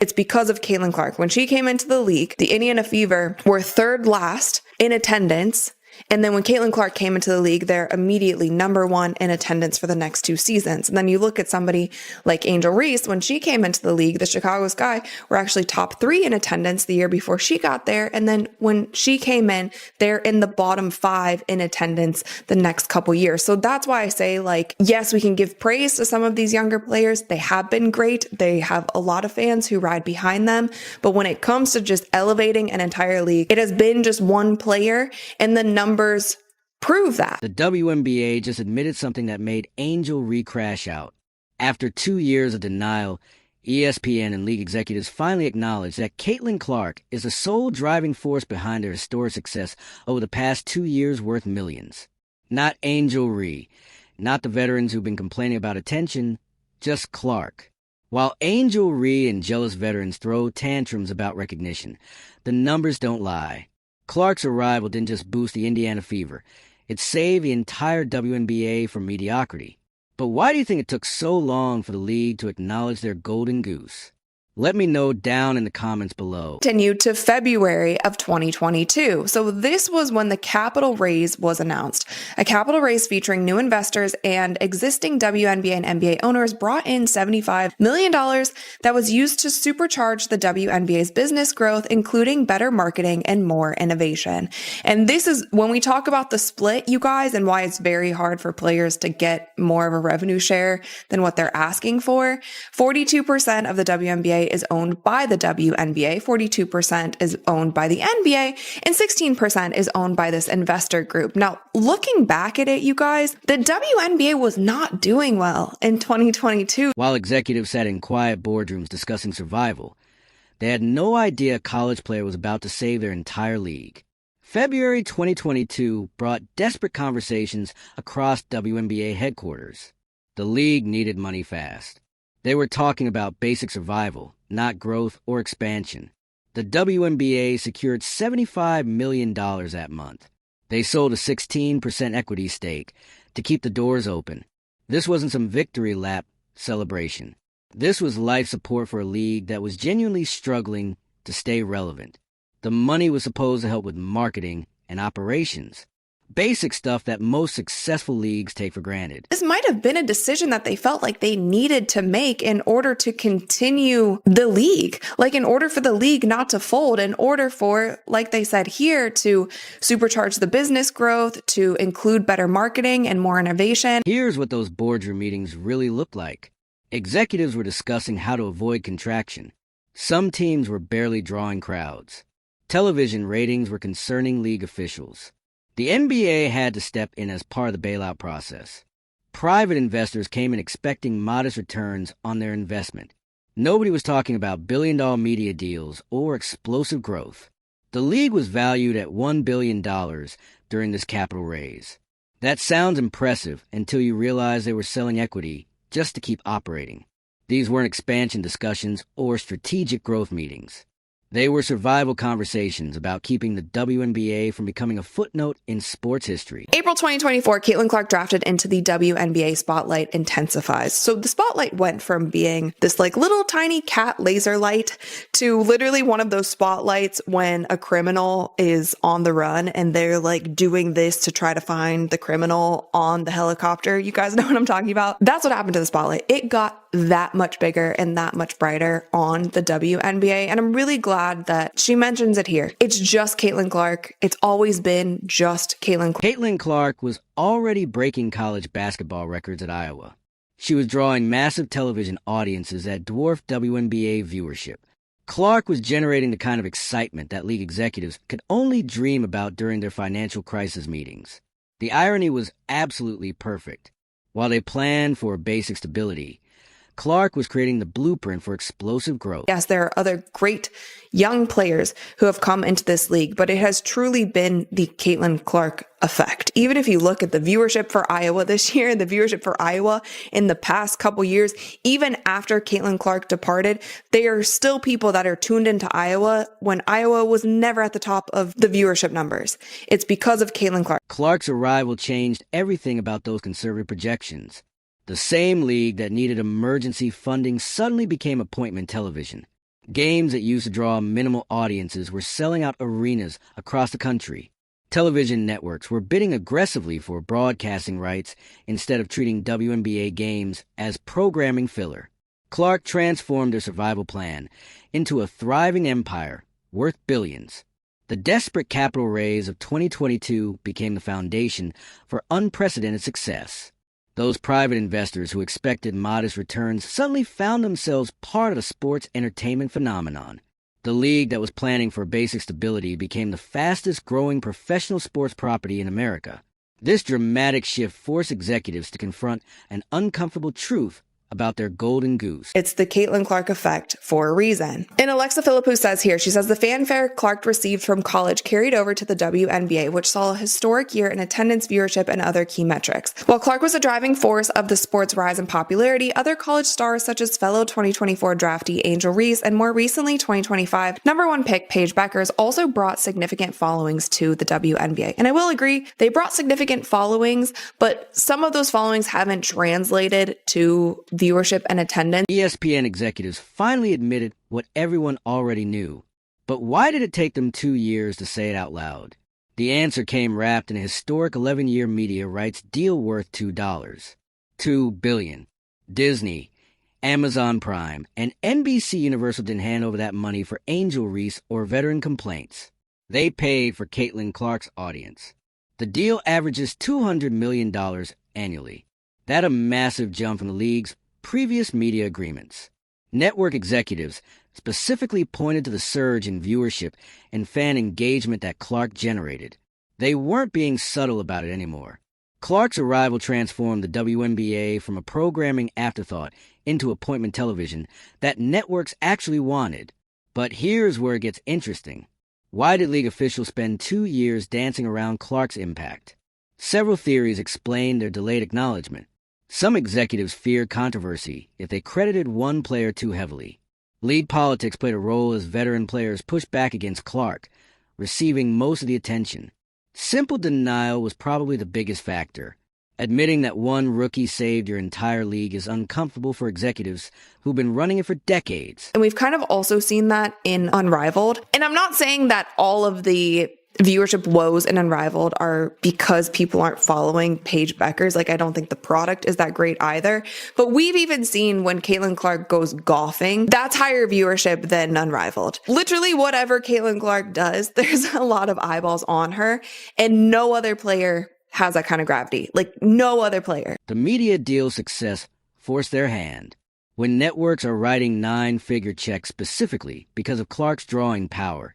It's because of Caitlin Clark. When she came into the league, the Indiana Fever were third last in attendance. And then when Caitlin Clark came into the league, they're immediately number one in attendance for the next 2 seasons. And then you look at somebody like Angel Reese. When she came into the league, the Chicago Sky were actually top 3 in attendance the year before she got there. And then when she came in, they're in the bottom 5 in attendance the next couple years. So that's why I say, like, yes, we can give praise to some of these younger players. They have been great. They have a lot of fans who ride behind them. But when it comes to just elevating an entire league, it has been just one player, and the numbers prove that. The WNBA just admitted something that made Angel Reese crash out. After 2 years of denial, ESPN and league executives finally acknowledged that Caitlin Clark is the sole driving force behind their historic success over the past 2 years worth millions. Not Angel Reese, not the veterans who've been complaining about attention, just Clark. While Angel Reese and jealous veterans throw tantrums about recognition, the numbers don't lie. Clark's arrival didn't just boost the Indiana Fever. It saved the entire WNBA from mediocrity. But why do you think it took so long for the league to acknowledge their golden goose? Let me know down in the comments below. Continued to February of 2022. So this was when the capital raise was announced. A capital raise featuring new investors and existing WNBA and NBA owners brought in $75 million that was used to supercharge the WNBA's business growth, including better marketing and more innovation. And this is when we talk about the split, you guys, and why it's very hard for players to get more of a revenue share than what they're asking for. 42% of the WNBA is owned by the WNBA, 42% is owned by the NBA, and 16% is owned by this investor group. Now, looking back at it, you guys, the WNBA was not doing well in 2022. While executives sat in quiet boardrooms discussing survival, they had no idea a college player was about to save their entire league. February 2022 brought desperate conversations across WNBA headquarters. The league needed money fast. They were talking about basic survival, not growth or expansion. The WNBA secured $75 million that month. They sold a 16% equity stake to keep the doors open. This wasn't some victory lap celebration. This was life support for a league that was genuinely struggling to stay relevant. The money was supposed to help with marketing and operations. Basic stuff that most successful leagues take for granted. This might have been a decision that they felt like they needed to make in order to continue the league, like in order for the league not to fold, in order for, like they said here, to supercharge the business growth, to include better marketing and more innovation. Here's what those boardroom meetings really looked like. Executives were discussing how to avoid contraction. Some teams were barely drawing crowds. Television ratings were concerning league officials. The NBA had to step in as part of the bailout process. Private investors came in expecting modest returns on their investment. Nobody was talking about billion-dollar media deals or explosive growth. The league was valued at $1 billion during this capital raise. That sounds impressive until you realize they were selling equity just to keep operating. These weren't expansion discussions or strategic growth meetings. They were survival conversations about keeping the WNBA from becoming a footnote in sports history. April 2024, Caitlin Clark drafted into the WNBA spotlight intensifies. So the spotlight went from being this like little tiny cat laser light to literally one of those spotlights when a criminal is on the run and they're like doing this to try to find the criminal on the helicopter. You guys know what I'm talking about? That's what happened to the spotlight. It got that much bigger and that much brighter on the WNBA. And I'm really glad that she mentions it here. It's just Caitlin Clark. It's always been just Caitlin Clark. Caitlin Clark was already breaking college basketball records at Iowa. She was drawing massive television audiences that dwarfed WNBA viewership. Clark was generating the kind of excitement that league executives could only dream about during their financial crisis meetings. The irony was absolutely perfect. While they planned for basic stability, Clark was creating the blueprint for explosive growth. Yes, there are other great young players who have come into this league, but it has truly been the Caitlin Clark effect. Even if you look at the viewership for Iowa this year, the viewership for Iowa in the past couple years, even after Caitlin Clark departed, there are still people that are tuned into Iowa when Iowa was never at the top of the viewership numbers. It's because of Caitlin Clark. Clark's arrival changed everything about those conservative projections. The same league that needed emergency funding suddenly became appointment television. Games that used to draw minimal audiences were selling out arenas across the country. Television networks were bidding aggressively for broadcasting rights instead of treating WNBA games as programming filler. Clark transformed their survival plan into a thriving empire worth billions. The desperate capital raise of 2022 became the foundation for unprecedented success. Those private investors who expected modest returns suddenly found themselves part of a sports entertainment phenomenon. The league that was planning for basic stability became the fastest-growing professional sports property in America. This dramatic shift forced executives to confront an uncomfortable truth about their golden goose. It's the Caitlin Clark effect for a reason. And Alexa Philippou says here, she says the fanfare Clark received from college carried over to the WNBA, which saw a historic year in attendance, viewership, and other key metrics. While Clark was a driving force of the sport's rise in popularity, other college stars such as fellow 2024 draftee Angel Reese and more recently 2025 #1 pick Paige Bueckers also brought significant followings to the WNBA. And I will agree, they brought significant followings, but some of those followings haven't translated to viewership and attendance. ESPN executives finally admitted what everyone already knew. But why did it take them 2 years to say it out loud? The answer came wrapped in a historic 11-year media rights deal worth $2 billion. Disney, Amazon Prime, and NBC Universal didn't hand over that money for Angel Reese or veteran complaints. They paid for Caitlin Clark's audience. The deal averages $200 million annually. That's a massive jump from the league's previous media agreements. Network executives specifically pointed to the surge in viewership and fan engagement that Clark generated. They weren't being subtle about it anymore. Clark's arrival transformed the WNBA from a programming afterthought into appointment television that networks actually wanted. But here's where it gets interesting. Why did league officials spend 2 years dancing around Clark's impact? Several theories explain their delayed acknowledgement. Some executives feared controversy if they credited one player too heavily. League politics played a role as veteran players pushed back against Clark, receiving most of the attention. Simple denial was probably the biggest factor. Admitting that one rookie saved your entire league is uncomfortable for executives who've been running it for decades. And we've kind of also seen that in Unrivaled. And I'm not saying that all of the viewership woes in Unrivaled are because people aren't following Paige Bueckers. Like, I don't think the product is that great either. But we've even seen when Caitlin Clark goes golfing, that's higher viewership than Unrivaled. Literally, whatever Caitlin Clark does, there's a lot of eyeballs on her, and no other player has that kind of gravity. Like, no other player. The media deal's success forced their hand. When networks are writing 9-figure checks specifically because of Clark's drawing power,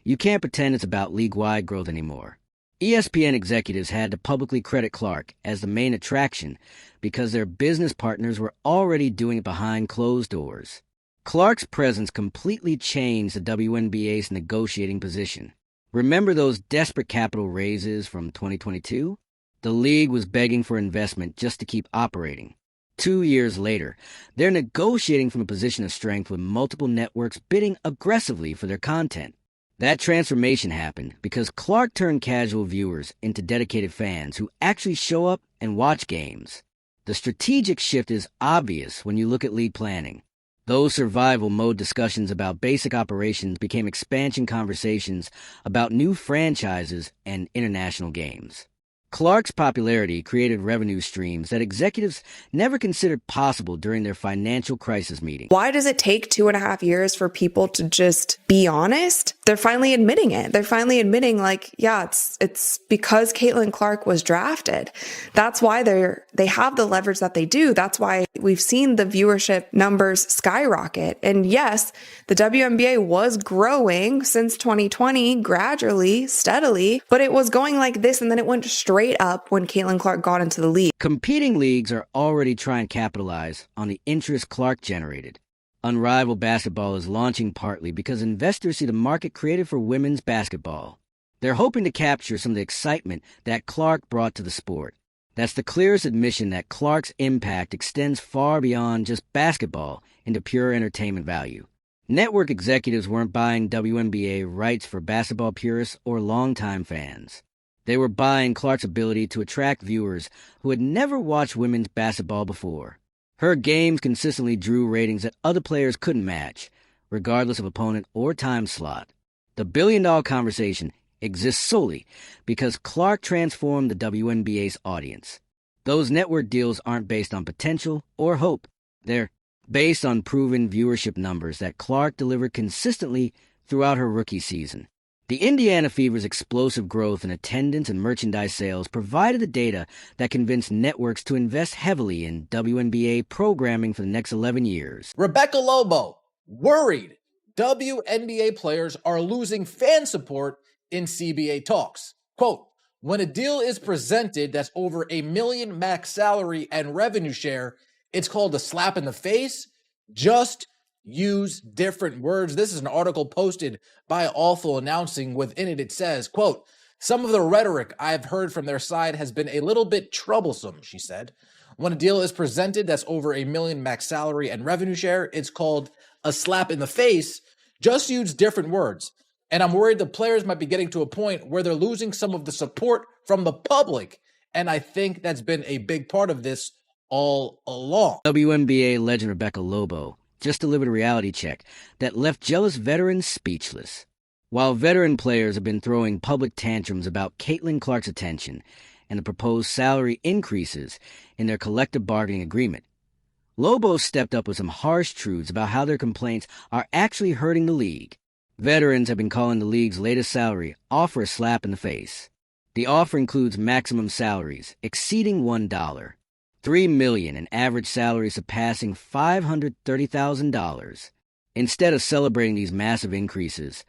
you can't pretend it's about league-wide growth anymore. ESPN executives had to publicly credit Clark as the main attraction because their business partners were already doing it behind closed doors. Clark's presence completely changed the WNBA's negotiating position. Remember those desperate capital raises from 2022? The league was begging for investment just to keep operating. 2 years later, they're negotiating from a position of strength with multiple networks bidding aggressively for their content. That transformation happened because Clark turned casual viewers into dedicated fans who actually show up and watch games. The strategic shift is obvious when you look at league planning. Those survival mode discussions about basic operations became expansion conversations about new franchises and international games. Clark's popularity created revenue streams that executives never considered possible during their financial crisis meeting. Why does it take 2.5 years for people to just be honest? They're finally admitting it. They're finally admitting, like, yeah, it's because Caitlin Clark was drafted. That's why they have the leverage that they do. That's why we've seen the viewership numbers skyrocket. And yes, the WNBA was growing since 2020, gradually, steadily, but it was going like this, and then it went straight up when Caitlin Clark got into the league. Competing leagues are already trying to capitalize on the interest Clark generated. Unrivaled Basketball is launching partly because investors see the market created for women's basketball. They're hoping to capture some of the excitement that Clark brought to the sport. That's the clearest admission that Clark's impact extends far beyond just basketball into pure entertainment value. Network executives weren't buying WNBA rights for basketball purists or longtime fans. They were buying Clark's ability to attract viewers who had never watched women's basketball before. Her games consistently drew ratings that other players couldn't match, regardless of opponent or time slot. The billion-dollar conversation exists solely because Clark transformed the WNBA's audience. Those network deals aren't based on potential or hope. They're based on proven viewership numbers that Clark delivered consistently throughout her rookie season. The Indiana Fever's explosive growth in attendance and merchandise sales provided the data that convinced networks to invest heavily in WNBA programming for the next 11 years. Rebecca Lobo, worried WNBA players are losing fan support in CBA talks. Quote, when a deal is presented that's over $1 million max salary and revenue share, it's called a slap in the face. Just use different words. This is an article posted by Awful Announcing. Within it, it says, quote, some of the rhetoric I've heard from their side has been a little bit troublesome, she said. When a deal is presented that's over $1 million max salary and revenue share, it's called a slap in the face. Just use different words. And I'm worried the players might be getting to a point where they're losing some of the support from the public. And I think that's been a big part of this all along. WNBA legend Rebecca Lobo just delivered a reality check that left jealous veterans speechless. While veteran players have been throwing public tantrums about Caitlin Clark's attention and the proposed salary increases in their collective bargaining agreement, Lobo stepped up with some harsh truths about how their complaints are actually hurting the league. Veterans have been calling the league's latest salary offer a slap in the face. The offer includes maximum salaries exceeding $1, $3 million in average salaries surpassing $530,000. Instead of celebrating these massive increases,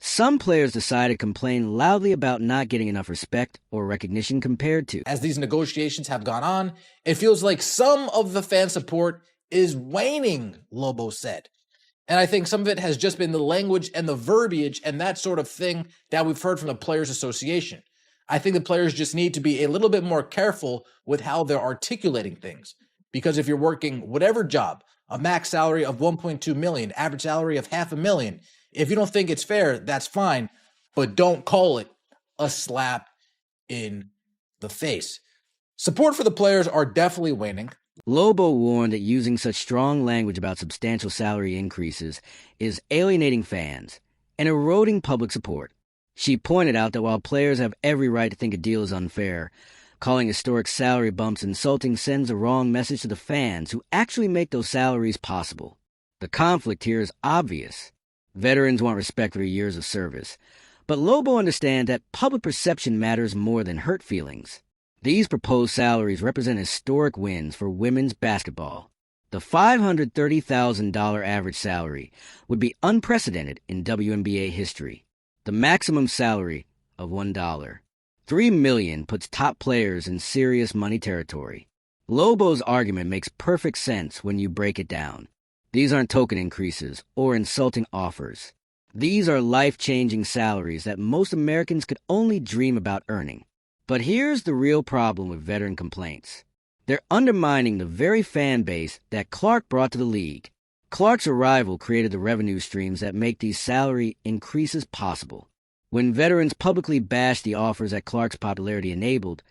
some players decided to complain loudly about not getting enough respect or recognition compared to. As these negotiations have gone on, it feels like some of the fan support is waning, Lobo said. And I think some of it has just been the language and the verbiage and that sort of thing that we've heard from the Players Association. I think the players just need to be a little bit more careful with how they're articulating things. Because if you're working whatever job, a max salary of $1.2 million, average salary of $500,000, if you don't think it's fair, that's fine, but don't call it a slap in the face. Support for the players are definitely waning. Lobo warned that using such strong language about substantial salary increases is alienating fans and eroding public support. She pointed out that while players have every right to think a deal is unfair, calling historic salary bumps insulting sends a wrong message to the fans who actually make those salaries possible. The conflict here is obvious. Veterans want respect for their years of service, but Lobo understands that public perception matters more than hurt feelings. These proposed salaries represent historic wins for women's basketball. The $530,000 average salary would be unprecedented in WNBA history. The maximum salary of $1. $3 million puts top players in serious money territory. Lobo's argument makes perfect sense when you break it down. These aren't token increases or insulting offers. These are life-changing salaries that most Americans could only dream about earning. But here's the real problem with veteran complaints. They're undermining the very fan base that Clark brought to the league. Clark's arrival created the revenue streams that make these salary increases possible. When veterans publicly bash the offers that Clark's popularity enabled,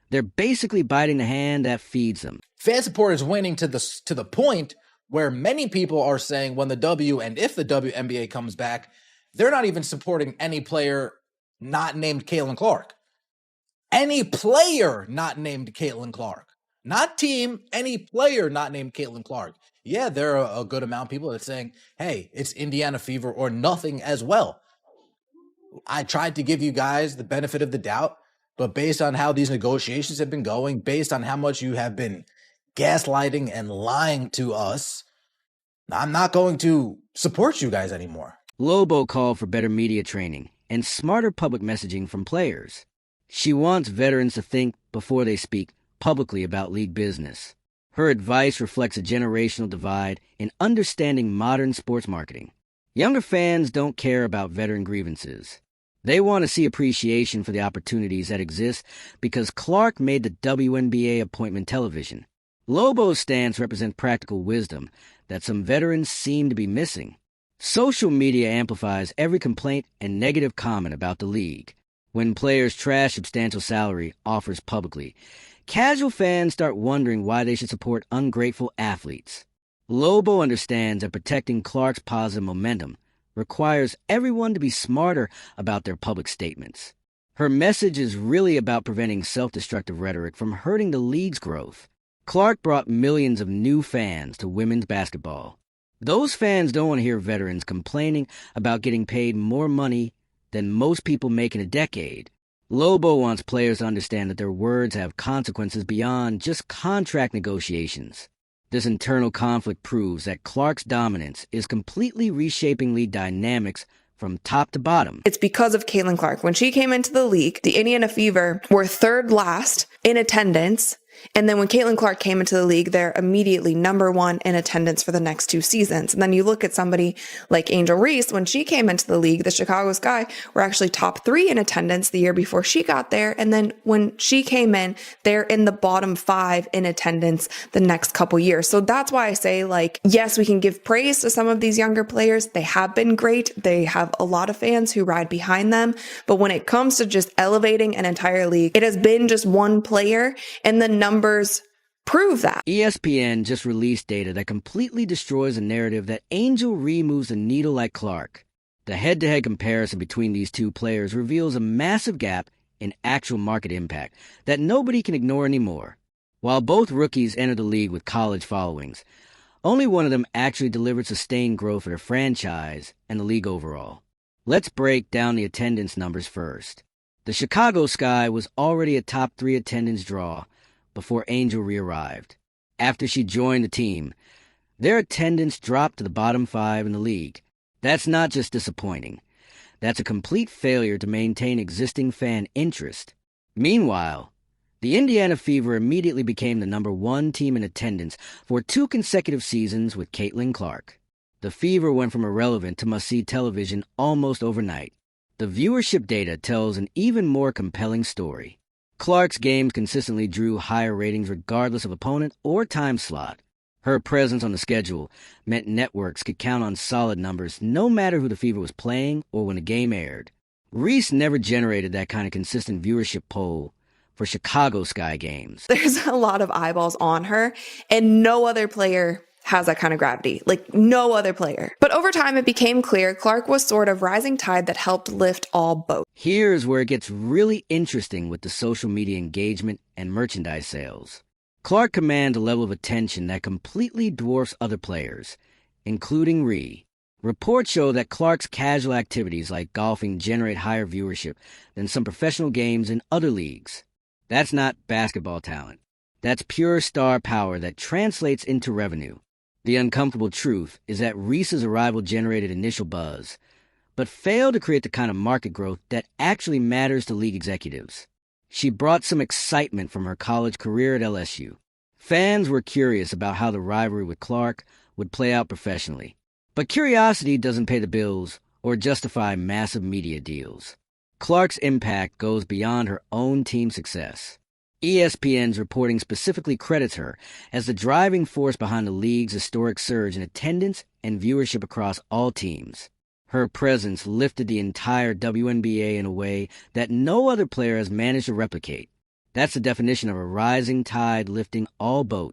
they're basically biting the hand that feeds them. Fan support is waning to the point where many people are saying when if the WNBA comes back, they're not even supporting any player not named Caitlin Clark. Any player not named Caitlin Clark. Not team, any player not named Caitlin Clark. Yeah, there are a good amount of people that are saying, hey, it's Indiana Fever or nothing as well. I tried to give you guys the benefit of the doubt, but based on how these negotiations have been going, based on how much you have been gaslighting and lying to us, I'm not going to support you guys anymore. Lobo called for better media training and smarter public messaging from players. She wants veterans to think before they speak publicly about league business. Her advice reflects a generational divide in understanding modern sports marketing. Younger fans don't care about veteran grievances. They want to see appreciation for the opportunities that exist because Clark made the WNBA appointment television. Lobo's stance represents practical wisdom that some veterans seem to be missing. Social media amplifies every complaint and negative comment about the league. When players trash substantial salary offers publicly, casual fans start wondering why they should support ungrateful athletes. Lobo understands that protecting Clark's positive momentum requires everyone to be smarter about their public statements. Her message is really about preventing self-destructive rhetoric from hurting the league's growth. Clark brought millions of new fans to women's basketball. Those fans don't want to hear veterans complaining about getting paid more money than most people make in a decade. Lobo wants players to understand that their words have consequences beyond just contract negotiations. This internal conflict proves that Clark's dominance is completely reshaping league dynamics from top to bottom. It's because of Caitlin Clark. When she came into the league, the Indiana Fever were third last in attendance. And then when Caitlin Clark came into the league, they're immediately number one in attendance for the next 2 seasons. And then you look at somebody like Angel Reese. When she came into the league, the Chicago Sky were actually top 3 in attendance the year before she got there. And then when she came in, they're in the bottom 5 in attendance the next couple years. So that's why I say, like, yes, we can give praise to some of these younger players. They have been great. They have a lot of fans who ride behind them. But when it comes to just elevating an entire league, it has been just one player, and the numbers prove that. ESPN just released data that completely destroys the narrative that Angel Reese moves the needle like Clark. The head-to-head comparison between these two players reveals a massive gap in actual market impact that nobody can ignore anymore. While both rookies entered the league with college followings, only one of them actually delivered sustained growth for their franchise and the league overall. Let's break down the attendance numbers first. The Chicago Sky was already a top 3 attendance draw before Angel Reese arrived. After she joined the team, their attendance dropped to the bottom 5 in the league. That's not just disappointing. That's a complete failure to maintain existing fan interest. Meanwhile, the Indiana Fever immediately became the number 1 team in attendance for 2 consecutive seasons with Caitlin Clark. The Fever went from irrelevant to must-see television almost overnight. The viewership data tells an even more compelling story. Clark's games consistently drew higher ratings regardless of opponent or time slot. Her presence on the schedule meant networks could count on solid numbers no matter who the Fever was playing or when a game aired. Reese never generated that kind of consistent viewership poll for Chicago Sky games. There's a lot of eyeballs on her, and no other player has that kind of gravity, like no other player. But over time, it became clear Clark was sort of rising tide that helped lift all boats. Here's where it gets really interesting with the social media engagement and merchandise sales. Clark commands a level of attention that completely dwarfs other players, including Reese. Reports show that Clark's casual activities like golfing generate higher viewership than some professional games in other leagues. That's not basketball talent. That's pure star power that translates into revenue. The uncomfortable truth is that Reese's arrival generated initial buzz, but failed to create the kind of market growth that actually matters to league executives. She brought some excitement from her college career at LSU. Fans were curious about how the rivalry with Clark would play out professionally. But curiosity doesn't pay the bills or justify massive media deals. Clark's impact goes beyond her own team's success. ESPN's reporting specifically credits her as the driving force behind the league's historic surge in attendance and viewership across all teams. Her presence lifted the entire WNBA in a way that no other player has managed to replicate. That's the definition of a rising tide lifting all boats.